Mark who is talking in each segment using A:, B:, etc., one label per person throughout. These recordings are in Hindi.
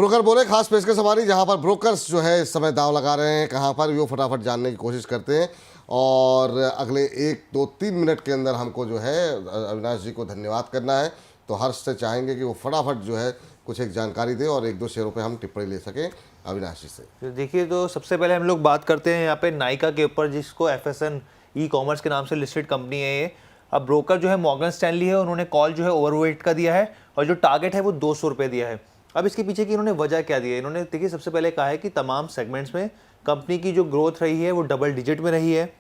A: ब्रोकर बोले खास पेशकश हमारी, जहां पर ब्रोकर्स जो है इस समय दांव लगा रहे हैं, कहां पर वो फटाफट जानने की कोशिश करते हैं। और अगले 1-2-3 मिनट के अंदर हमको जो है अविनाश जी को धन्यवाद करना है। तो हर्ष से चाहेंगे कि वो फटाफट जो है कुछ एक जानकारी दे और 1-2 शेयरों पे हम टिप्पणी ले सकें अविनाश जी से।
B: देखिए, तो सबसे पहले हम लोग बात करते हैं यहाँ पे नाइका के ऊपर, जिसको FSN ई कॉमर्स के नाम से लिस्टेड कंपनी है ये। अब ब्रोकर जो है मॉर्गन स्टैनली है, उन्होंने कॉल जो है ओवरवेट का दिया है और जो टारगेट है वो 200 रुपये दिया है। अब इसके पीछे की इन्होंने वजह क्या दी है? इन्होंने देखिए सबसे पहले कहा है कि तमाम सेगमेंट्स में कंपनी की जो ग्रोथ रही है वो डबल डिजिट में रही है।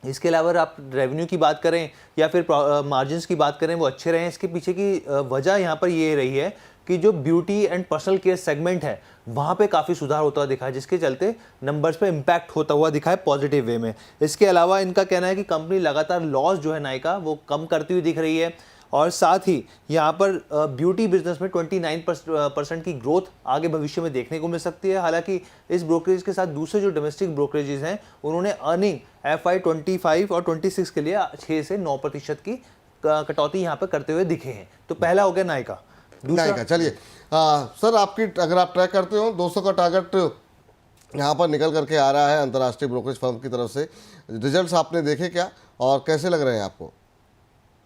B: इसके अलावा आप रेवेन्यू की बात करें या फिर मार्जिन्स की बात करें, वो अच्छे रहे हैं। इसके पीछे की वजह यहाँ पर ये रही है कि जो beauty and personal care segment है वहाँ पे काफ़ी सुधार होता हुआ दिखा है, जिसके चलते नंबर्स पे इम्पैक्ट होता हुआ दिखा है पॉजिटिव वे में। इसके अलावा इनका कहना है कि कंपनी लगातार लॉस जो है नाइका वो कम करती हुई दिख रही है और साथ ही यहाँ पर ब्यूटी बिजनेस में 29% की ग्रोथ आगे भविष्य में देखने को मिल सकती है। हालांकि इस ब्रोकरेज के साथ दूसरे जो डोमेस्टिक ब्रोकरेजेस हैं उन्होंने अर्निंग FY 25 और 26 के लिए 6 से 9% की कटौती यहाँ पर करते हुए दिखे हैं। तो पहला हो गया नाइका।
A: नाइका, चलिए सर, आपकी अगर आप ट्रैक करते हो 200 का टारगेट यहाँ पर निकल करके आ रहा है अंतर्राष्ट्रीय ब्रोकरेज फर्म की तरफ से। रिजल्ट्स आपने देखे क्या और कैसे लग रहे हैं आपको?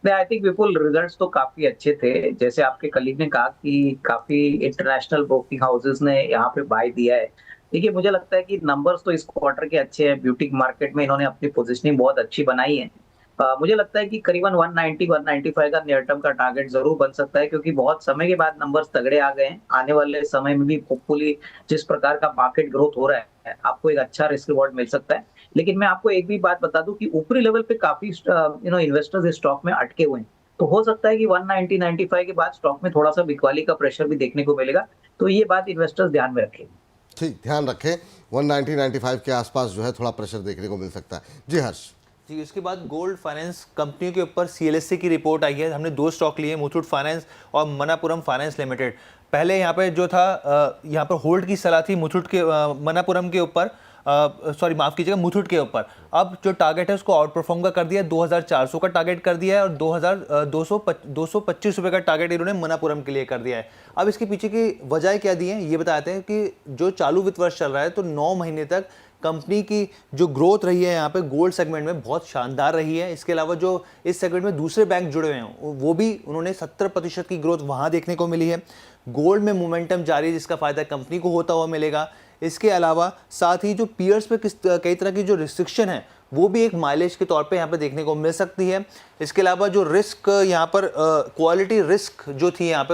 C: आई थिंक विपुल, रिजल्ट्स तो काफी अच्छे थे। जैसे आपके कलीग ने कहा कि काफी इंटरनेशनल ब्रोकिंग हाउसेस ने यहाँ पे बाय दिया है। देखिए, मुझे लगता है कि नंबर्स तो इस क्वार्टर के अच्छे हैं। ब्यूटी मार्केट में इन्होंने अपनी पोजीशनिंग बहुत अच्छी बनाई है। मुझे लगता है कि करीबन 190-195 का नियर टर्म का टारगेट जरूर बन सकता है, क्योंकि बहुत समय के बाद नंबर्स तगड़े आ गए हैं। आने वाले समय में भी होपफुली जिस प्रकार का मार्केट ग्रोथ हो रहा है, आपको एक अच्छा रिस्क रिवॉर्ड मिल सकता है। लेकिन मैं आपको एक भी बात बता दूं कि ऊपरी लेवल पे काफी इन्वेस्टर्स इस स्टॉक में अटके हुए हैं। तो हो सकता है कि 190-95 के बाद स्टॉक में थोड़ा सा बिकवाली का प्रेशर भी देखने को मिलेगा। तो ये बात इन्वेस्टर्स ध्यान में रखें।
A: ठीक, ध्यान रखें 190-95 के आसपास जो है थोड़ा प्रेशर देखने को मिल सकता है। जी हर्ष
B: जी, उसके बाद गोल्ड फाइनेंस कंपनियों के ऊपर CLSA की रिपोर्ट आई है। हमने 2 स्टॉक लिए, मुथूट फाइनेंस और मनापुरम फाइनेंस लिमिटेड। पहले यहाँ पे जो था यहाँ पर होल्ड की सलाह थी मुथूट के मनापुरम के ऊपर, सॉरी माफ़ कीजिएगा, मुथूट के ऊपर। अब जो टारगेट है उसको आउट परफॉर्म का कर दिया है, 2400 का टारगेट कर दिया है और 225 रुपये का टारगेट इन्होंने मनापुरम के लिए कर दिया है। अब इसके पीछे की वजह क्या दी है ये बताते हैं कि जो चालू वित्त वर्ष चल रहा है तो 9 महीने तक कंपनी की जो ग्रोथ रही है यहाँ पे गोल्ड सेगमेंट में बहुत शानदार रही है। इसके अलावा जो इस सेगमेंट में दूसरे बैंक जुड़े हुए हैं वो भी उन्होंने 70% की ग्रोथ वहाँ देखने को मिली है। गोल्ड में मोमेंटम जारी है, जिसका फायदा कंपनी को होता हुआ मिलेगा। इसके अलावा साथ ही जो पीयर्स पे कई तरह की जो रिस्ट्रिक्शन है वो भी एक माइलेज के तौर पे यहाँ पे देखने को मिल सकती है। इसके अलावा जो रिस्क यहाँ पर क्वालिटी रिस्क जो थी यहाँ पे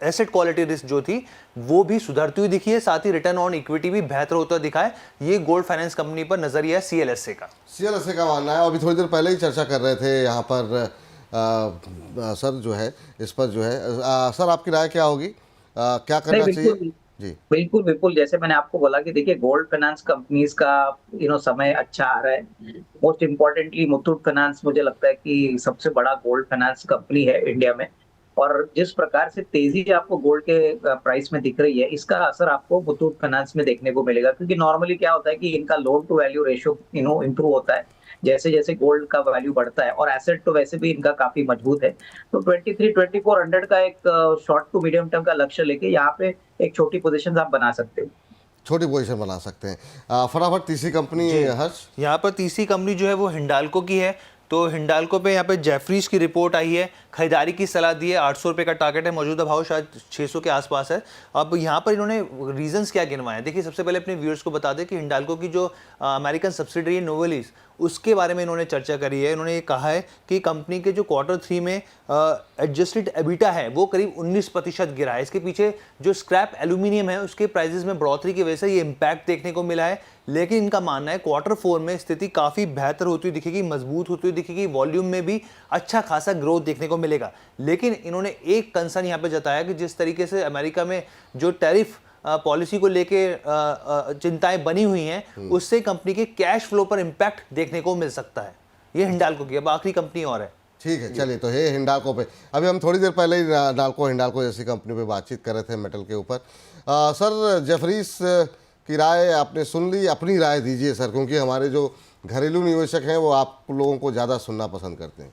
B: एसेट क्वालिटी रिस्क जो थी वो भी सुधरती हुई दिखी है। साथ ही रिटर्न ऑन इक्विटी भी बेहतर होता दिखा है। ये गोल्ड फाइनेंस कंपनी पर नजरिया है CLSA का।
A: CLSA का मानना है। अभी थोड़ी देर पहले ही चर्चा कर रहे थे यहाँ पर सर जो है इस पर जो है सर आपकी राय क्या होगी, क्या करना चाहिए? जी
C: बिल्कुल बिल्कुल, जैसे मैंने आपको बोला कि देखिए गोल्ड फाइनेंस कंपनीज का समय अच्छा आ रहा है। मोस्ट इम्पोर्टेंटली मुथूट फाइनेंस मुझे लगता है कि सबसे बड़ा गोल्ड फाइनेंस कंपनी है इंडिया में। और जिस प्रकार से तेजी आपको गोल्ड के प्राइस में दिख रही है, इसका असर आपको मुथूट फाइनेंस में देखने को मिलेगा। क्योंकि नॉर्मली क्या होता है कि इनका loan to value ratio improve होता है जैसे जैसे गोल्ड का वैल्यू बढ़ता है, और एसेट तो वैसे भी इनका काफी मजबूत है। तो 23-2400 का एक शॉर्ट टू मीडियम टर्म का लक्ष्य लेके यहाँ पे एक छोटी पोजीशन आप बना सकते हो,
A: छोटी पोजीशन बना सकते हैं। फटाफट तीसरी कंपनी हर्ष,
B: यहाँ पर तीसरी कंपनी जो है वो हिंडाल्को की है। तो हिंडाल्को पे यहाँ पे जेफरीज की रिपोर्ट आई है, खरीदारी की सलाह दी है। 800 रुपये का टारगेट है, मौजूदा भाव शायद 600 के आसपास है। अब यहाँ पर इन्होंने रीजंस क्या गिनवाए हैं, देखिए सबसे पहले अपने व्यूअर्स को बता दें कि हिंडाल्को की जो अमेरिकन सब्सिडरी है नोवेलिस, उसके बारे में इन्होंने चर्चा करी है। इन्होंने ये कहा है कि कंपनी के जो Q3 में एडजस्टेड एबिटा है वो करीब 19% गिरा है। इसके पीछे जो स्क्रैप एल्यूमिनियम है उसके प्राइसेस में बढ़ोतरी की वजह से ये इम्पैक्ट देखने को मिला है। लेकिन इनका मानना है Q4 में स्थिति काफ़ी बेहतर होती हुई दिखेगी, मजबूत होती हुई दिखेगी, वॉल्यूम में भी अच्छा खासा ग्रोथ देखने को मिलेगा। लेकिन इन्होंने एक कंसर्न यहाँ पे जताया कि जिस तरीके से अमेरिका में जो टैरिफ पॉलिसी को लेके चिंताएं बनी हुई हैं, उससे कंपनी के कैश फ्लो पर इम्पैक्ट देखने को मिल सकता है। ये हिंडाल्को की। अब आखिरी कंपनी और है।
A: ठीक है, चलिए तो है हिंडाल्को पे। अभी हम थोड़ी देर पहले ही हिंडाल्को जैसी कंपनी पे बातचीत कर रहे थे मेटल के ऊपर। सर जेफरीज की राय आपने सुन ली, अपनी राय दीजिए सर, क्योंकि हमारे जो घरेलू निवेशक हैं वो आप लोगों को ज़्यादा सुनना पसंद करते हैं।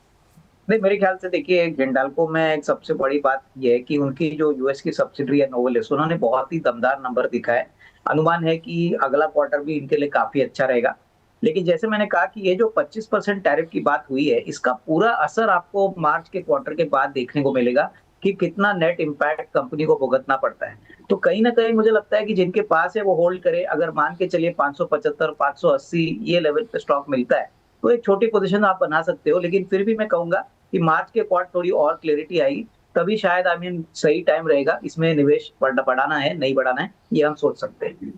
C: नहीं, मेरे ख्याल से देखिए हिंडाल्को में एक सबसे बड़ी बात ये है कि उनकी जो यूएस की सब्सिडरी है नोवेलिस, उन्होंने बहुत ही दमदार नंबर दिखा है। अनुमान है कि अगला क्वार्टर भी इनके लिए काफी अच्छा रहेगा। लेकिन जैसे मैंने कहा कि ये जो 25% टैरिफ की बात हुई है, इसका पूरा असर आपको मार्च के क्वार्टर के बाद देखने को मिलेगा कि कितना नेट इम्पैक्ट कंपनी को भुगतना पड़ता है। तो कहीं ना कहीं मुझे लगता है कि जिनके पास है वो होल्ड करे। अगर मान के चलिए 575 580 ये लेवल पे स्टॉक मिलता है तो एक छोटी पोजीशन आप बना सकते हो। लेकिन फिर भी मैं कहूंगा कि मार्च के क्वार्टर थोड़ी और क्लैरिटी आएगी, तभी शायद सही टाइम रहेगा इसमें निवेश बढ़ाना है नहीं बढ़ाना है, ये हम सोच सकते हैं।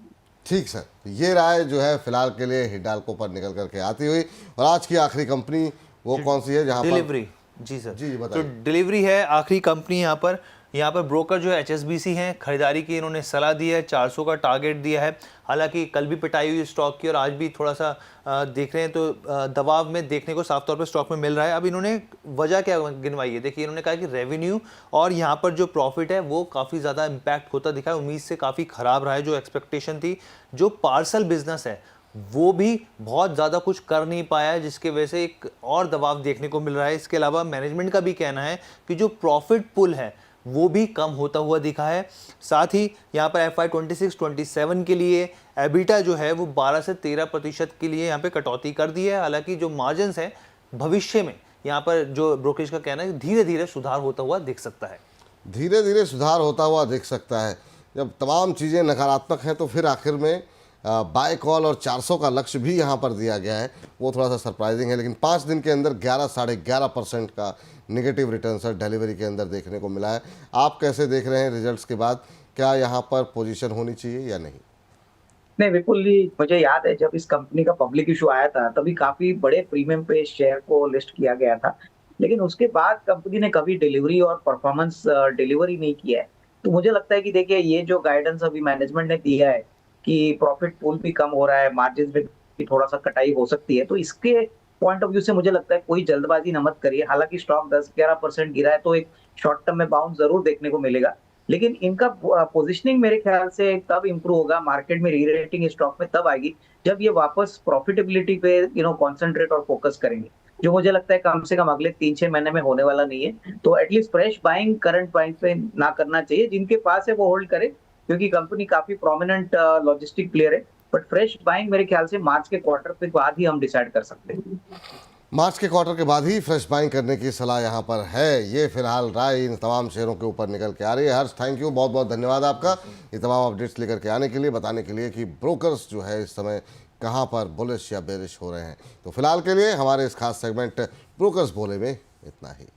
A: ठीक सर, ये राय जो है फिलहाल के लिए हिंडाल्को पर निकल करके आती हुई। और आज की आखिरी कंपनी वो कौन सी है जहां पर
B: डिलीवरी? जी सर,
A: जी
B: तो
A: बताइए।
B: डिलीवरी है आखिरी कंपनी। यहाँ पर ब्रोकर जो है एचएसबीसी हैं, खरीदारी की इन्होंने सलाह दी है, 400 का टारगेट दिया है। हालांकि कल भी पिटाई हुई स्टॉक की और आज भी थोड़ा सा देख रहे हैं तो दबाव में देखने को साफ तौर पर स्टॉक में मिल रहा है। अब इन्होंने वजह क्या गिनवाई है, देखिए इन्होंने कहा कि रेवेन्यू और यहाँ पर जो प्रॉफिट है वो काफ़ी ज़्यादा इम्पैक्ट होता दिखा है, उम्मीद से काफ़ी ख़राब रहा है जो एक्सपेक्टेशन थी। जो पार्सल बिजनेस है वो भी बहुत ज़्यादा कुछ कर नहीं पाया है, जिसके वजह से एक और दबाव देखने को मिल रहा है। इसके अलावा मैनेजमेंट का भी कहना है कि जो प्रॉफिट पुल है वो भी कम होता हुआ दिखा है। साथ ही यहाँ पर FY26-27 के लिए एबिटा जो है वो 12 से 13% के लिए यहाँ पे कटौती कर दी है। हालांकि जो मार्जिन्स है भविष्य में यहाँ पर जो ब्रोकरेज का कहना है धीरे धीरे सुधार होता हुआ दिख सकता है।
A: धीरे धीरे सुधार होता हुआ दिख सकता है। जब तमाम चीज़ें नकारात्मक हैं तो फिर आखिर में बाय कॉल और 400 का लक्ष्य भी यहाँ पर दिया गया है, वो थोड़ा सा सरप्राइजिंग है। लेकिन 5 दिन के अंदर 11-11.5% का नेगेटिव रिटर्न सर डिलीवरी के अंदर देखने को मिला है। आप कैसे देख रहे हैं रिजल्ट्स के बाद, क्या यहाँ पर पोजीशन होनी चाहिए या नहीं?
C: नहीं, विपुल जी, मुझे याद है जब इस कंपनी का पब्लिक इशू आया था तभी काफी बड़े प्रीमियम पे शेयर को लिस्ट किया गया था। लेकिन उसके बाद कंपनी ने कभी डिलीवरी और परफॉर्मेंस डिलीवरी नहीं किया है। तो मुझे लगता है कि देखिए ये जो गाइडेंस अभी मैनेजमेंट ने दिया है कि प्रॉफिट पूल भी कम हो रहा है, मार्जिन में भी थोड़ा सा कटाई हो सकती है, तो इसके पॉइंट ऑफ व्यू से मुझे लगता है कोई जल्दबाजी न मत करिए। हालांकि स्टॉक 10-11% गिरा है तो एक शॉर्ट टर्म में बाउंस जरूर देखने को मिलेगा। लेकिन इनका पोजीशनिंग मेरे ख्याल से तब इंप्रूव होगा, मार्केट में री-रेटिंग स्टॉक में तब आएगी जब ये वापस प्रॉफिटेबिलिटी पे कंसंट्रेट और फोकस करेंगे, जो मुझे लगता है कम से कम अगले 3-6 महीने में होने वाला नहीं है। तो at least fresh buying current price पे ना करना चाहिए। जिनके पास है वो होल्ड करे, क्योंकि कंपनी काफी प्रोमिनेंट लॉजिस्टिक प्लेयर है। बट फ्रेश बाइंग मेरे ख्याल से मार्च के क्वार्टर के बाद ही हम डिसाइड कर सकते हैं।
A: मार्च के क्वार्टर के बाद ही फ्रेश बाइंग करने की सलाह यहाँ पर है। ये फिलहाल राय इन तमाम शेयरों के ऊपर निकल के आ रही है। हर्ष, थैंक यू, बहुत बहुत धन्यवाद आपका ये तमाम अपडेट्स लेकर के आने के लिए, बताने के लिए कि ब्रोकर्स जो है इस समय कहाँ पर बुलिश या बेरिश हो रहे हैं। तो फिलहाल के लिए हमारे इस खास सेगमेंट ब्रोकर्स बोले में इतना ही।